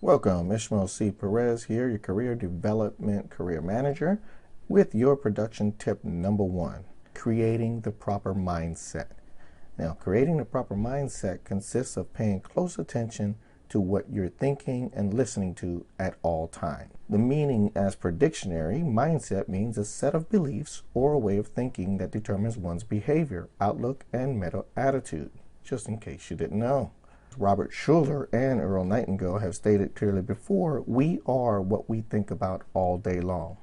Welcome, Ishmael C. Perez here, your career development career manager, with your production tip number 1, creating the proper mindset. Now, creating the proper mindset consists of paying close attention to what you're thinking and listening to at all times. The meaning as per dictionary, mindset means a set of beliefs or a way of thinking that determines one's behavior, outlook, and mental attitude, just in case you didn't know. Robert Schuller and Earl Nightingale have stated clearly before, we are what we think about all day long.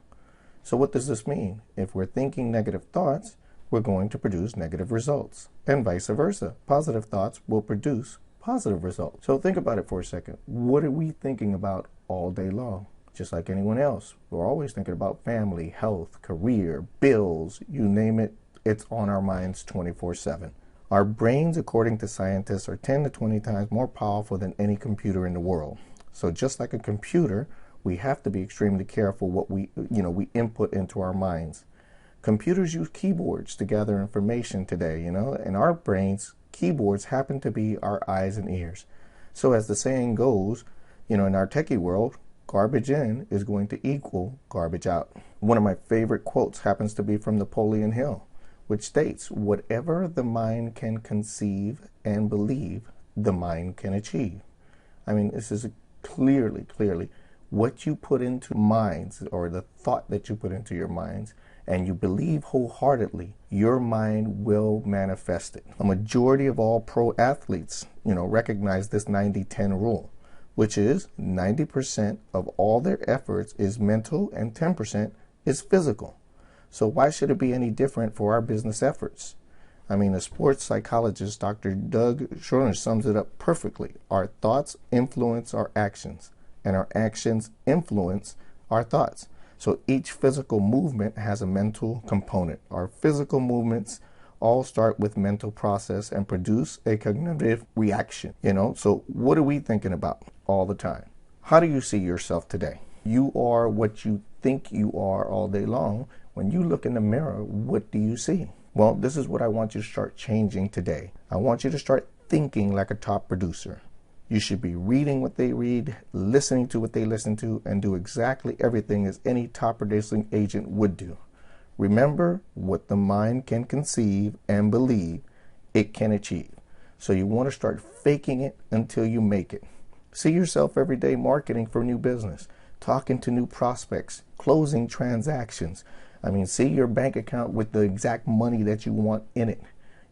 So what does this mean? If we're thinking negative thoughts, we're going to produce negative results, and vice versa. Positive thoughts will produce positive results. So think about it for a second. What are we thinking about all day long? Just like anyone else, we're always thinking about family, health, career, bills, you name it, it's on our minds 24/7. Our brains, according to scientists, are 10 to 20 times more powerful than any computer in the world. So just like a computer, we have to be extremely careful what we input into our minds. Computers use keyboards to gather information today, and our brains, keyboards happen to be our eyes and ears. So as the saying goes, in our techie world, garbage in is going to equal garbage out. One of my favorite quotes happens to be from Napoleon Hill, which states, whatever the mind can conceive and believe, the mind can achieve. I mean, this is clearly, what you put into minds, or the thought that you put into your minds, and you believe wholeheartedly, your mind will manifest it. A majority of all pro athletes, recognize this 90-10 rule, which is 90% of all their efforts is mental and 10% is physical. So why should it be any different for our business efforts? I mean, the sports psychologist, Dr. Doug Schroeder, sums it up perfectly. Our thoughts influence our actions, and our actions influence our thoughts. So each physical movement has a mental component. Our physical movements all start with mental process and produce a cognitive reaction, So what are we thinking about all the time? How do you see yourself today? You are what you think you are all day long. When you look in the mirror, what do you see? Well, this is what I want you to start changing today. I want you to start thinking like a top producer. You should be reading what they read, listening to what they listen to, and do exactly everything as any top producing agent would do. Remember, what the mind can conceive and believe, it can achieve. So you want to start faking it until you make it. See yourself every day marketing for new business, talking to new prospects, closing transactions. See your bank account with the exact money that you want in it.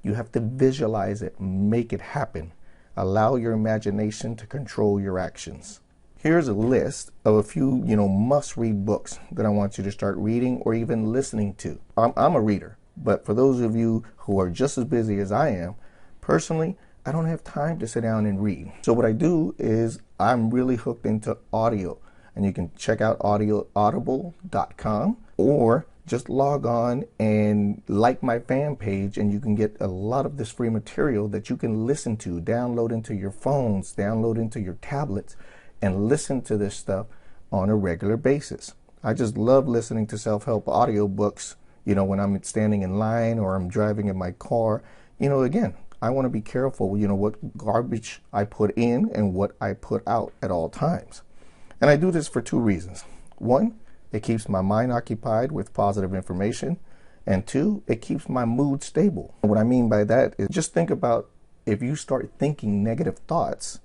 You have to visualize it, make it happen. Allow your imagination to control your actions. Here's a list of a few, must-read books that I want you to start reading or even listening to. I'm a reader, but for those of you who are just as busy as I am, personally, I don't have time to sit down and read. So what I do is I'm really hooked into audio, and you can check out audible.com, or just log on and like my fan page, and you can get a lot of this free material that you can listen to, download into your phones, download into your tablets, and listen to this stuff on a regular basis. I just love listening to self-help audiobooks, when I'm standing in line or I'm driving in my car. Again, I want to be careful, what garbage I put in and what I put out at all times. And I do this for 2 reasons. 1, it keeps my mind occupied with positive information. And 2, it keeps my mood stable. And what I mean by that is, just think about, if you start thinking negative thoughts,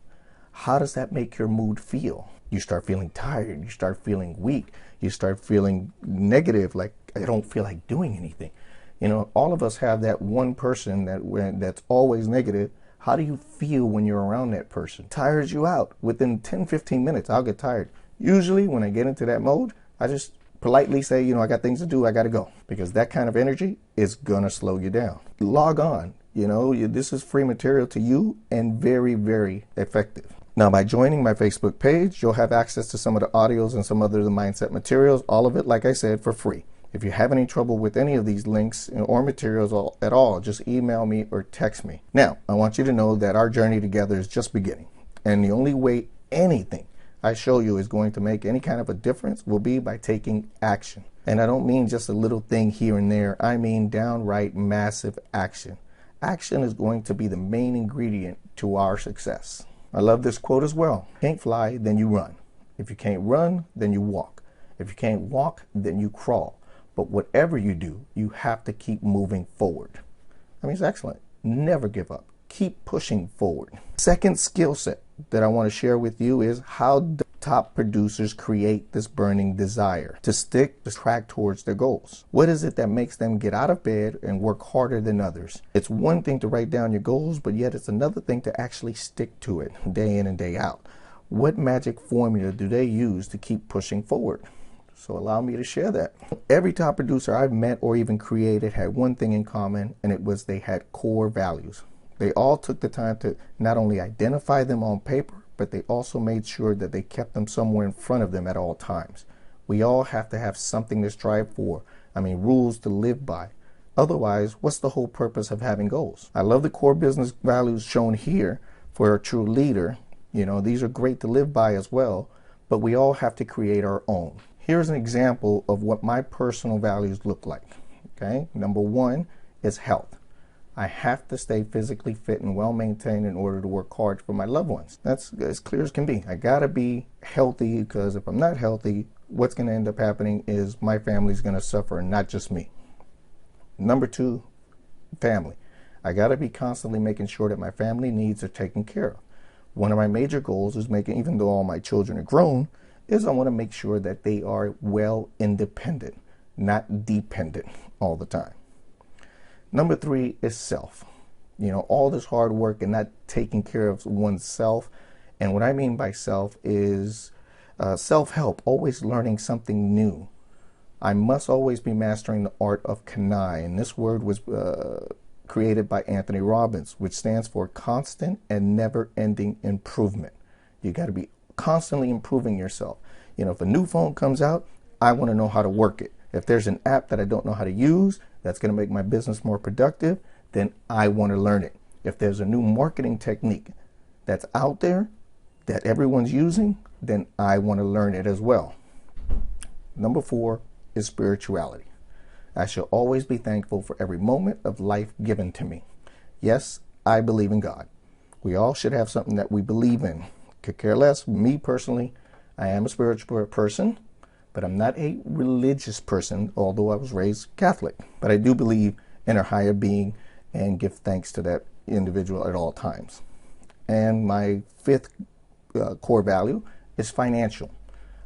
how does that make your mood feel? You start feeling tired. You start feeling weak. You start feeling negative, like I don't feel like doing anything. All of us have that one person that's always negative. How do you feel when you're around that person? It tires you out. Within 10-15 minutes, I'll get tired. Usually when I get into that mode, I just politely say, I got things to do, I got to go. Because that kind of energy is going to slow you down. Log on. This is free material to you and very, very effective. Now, by joining my Facebook page, you'll have access to some of the audios and some other mindset materials, all of it, like I said, for free. If you have any trouble with any of these links or materials at all, just email me or text me. Now, I want you to know that our journey together is just beginning. And the only way anything I show you is going to make any kind of a difference will be by taking action. And I don't mean just a little thing here and there. I mean downright massive action. Action is going to be the main ingredient to our success. I love this quote as well. If you can't fly, then you run. If you can't run, then you walk. If you can't walk, then you crawl. But whatever you do, you have to keep moving forward. I mean, it's excellent. Never give up. Keep pushing forward. Second skill set that I want to share with you is how do top producers create this burning desire to stick, to track towards their goals. What is it that makes them get out of bed and work harder than others? It's one thing to write down your goals, but yet it's another thing to actually stick to it day in and day out. What magic formula do they use to keep pushing forward? So allow me to share that. Every top producer I've met or even created had one thing in common, and it was they had core values. They all took the time to not only identify them on paper, but they also made sure that they kept them somewhere in front of them at all times. We all have to have something to strive for. I mean, rules to live by. Otherwise, what's the whole purpose of having goals? I love the core business values shown here for a true leader. You know, these are great to live by as well, but we all have to create our own. Here's an example of what my personal values look like. Okay, number one is health. I have to stay physically fit and well maintained in order to work hard for my loved ones. That's as clear as can be. I gotta be healthy, because if I'm not healthy, what's gonna end up happening is my family's gonna suffer, and not just me. Number two, family. I gotta be constantly making sure that my family needs are taken care of. One of my major goals is making, even though all my children are grown, is I want to make sure that they are well independent, not dependent all the time. Number three is self. You know, all this hard work and not taking care of oneself. And what I mean by self is self-help, always learning something new. I must always be mastering the art of Kanai. And this word was created by Anthony Robbins, which stands for constant and never-ending improvement. You got to be constantly improving yourself. You know, if a new phone comes out, I want to know how to work it. If there's an app that I don't know how to use that's going to make my business more productive, then I want to learn it. If there's a new marketing technique that's out there that everyone's using, then I want to learn it as well. Number four is spirituality. I shall always be thankful for every moment of life given to me. Yes, I believe in God. We all should have something that we believe in. Could care less. Me personally, I am a spiritual person, but I'm not a religious person, although I was raised Catholic. But I do believe in a higher being and give thanks to that individual at all times. And my fifth core value is financial.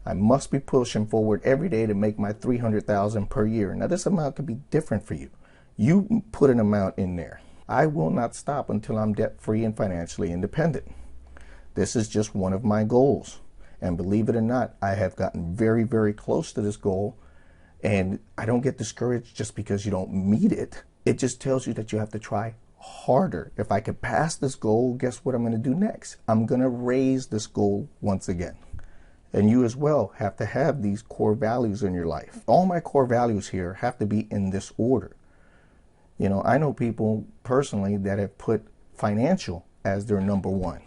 I must be pushing forward every day to make my $300,000 per year. Now, this amount could be different for you. You put an amount in there. I will not stop until I'm debt-free and financially independent. This is just one of my goals. And believe it or not, I have gotten very, very close to this goal. And I don't get discouraged just because you don't meet it. It just tells you that you have to try harder. If I could pass this goal, guess what I'm going to do next? I'm going to raise this goal once again. And you as well have to have these core values in your life. All my core values here have to be in this order. You know, I know people personally that have put financial as their number one.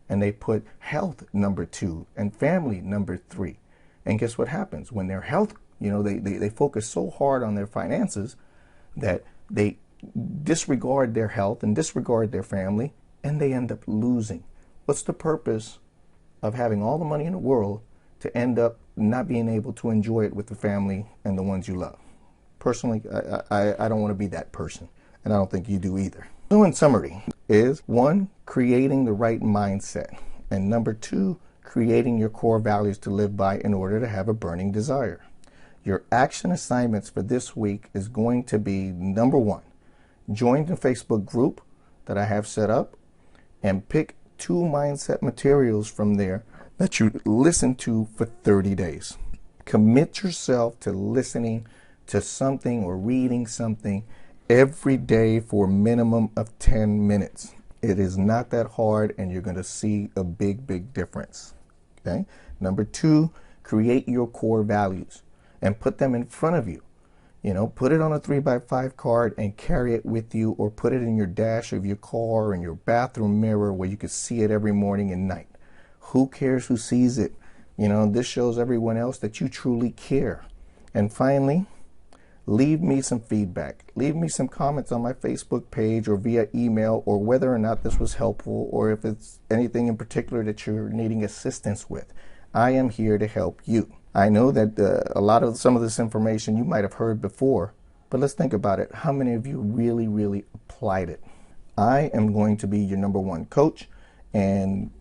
And they put health number two and family number three. And guess what happens? When their health, you know, they focus so hard on their finances that they disregard their health and disregard their family, and they end up losing. What's the purpose of having all the money in the world to end up not being able to enjoy it with the family and the ones you love? Personally, I don't want to be that person, and I don't think you do either. So in summary, is one, creating the right mindset, and number two, creating your core values to live by in order to have a burning desire. Your action assignments for this week is going to be, number one, join the Facebook group that I have set up and pick 2 mindset materials from there that you listen to for 30 days. Commit yourself to listening to something or reading something every day for a minimum of 10 minutes. It is not that hard, and you're going to see a big, big difference. Okay? Number two, create your core values and put them in front of you. You know, put it on a 3x5 card and carry it with you, or put it in your dash of your car or in your bathroom mirror where you can see it every morning and night. Who cares who sees it? You know, this shows everyone else that you truly care. And finally, leave me some feedback. Leave me some comments on my Facebook page or via email, or whether or not this was helpful, or if it's anything in particular that you're needing assistance with. I am here to help you. I know that some of this information you might have heard before, but let's think about it. How many of you really applied it? I am going to be your number one coach, and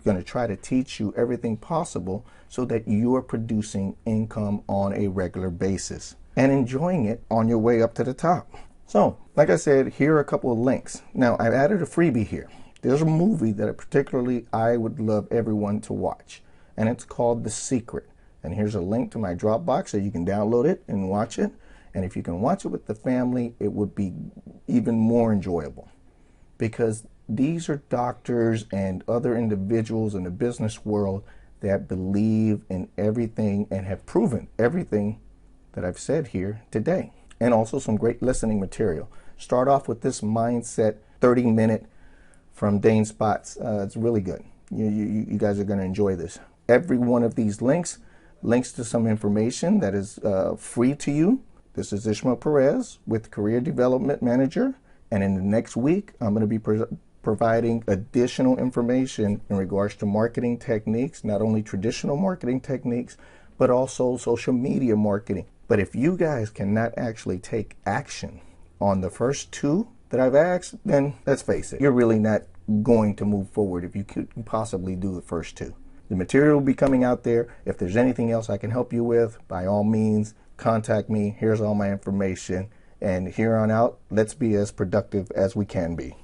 going to try to teach you everything possible so that you are producing income on a regular basis and enjoying it on your way up to the top. So, like I said, here are a couple of links. Now, I've added a freebie here. There's a movie that I would love everyone to watch, and it's called The Secret. And here's a link to my Dropbox so you can download it and watch it. And if you can watch it with the family, it would be even more enjoyable, because these are doctors and other individuals in the business world that believe in everything and have proven everything that I've said here today. And also some great listening material. Start off with this MindSet 30-minute from Dane Spots. It's really good. You guys are going to enjoy this. Every one of these links to some information that is free to you. This is Ishmael Perez with Career Development Manager. And in the next week, I'm going to be providing additional information in regards to marketing techniques, not only traditional marketing techniques, but also social media marketing. But if you guys cannot actually take action on the first two that I've asked, then let's face it, you're really not going to move forward if you could possibly do the first two. The material will be coming out there. If there's anything else I can help you with, by all means, contact me. Here's all my information. And here on out, let's be as productive as we can be.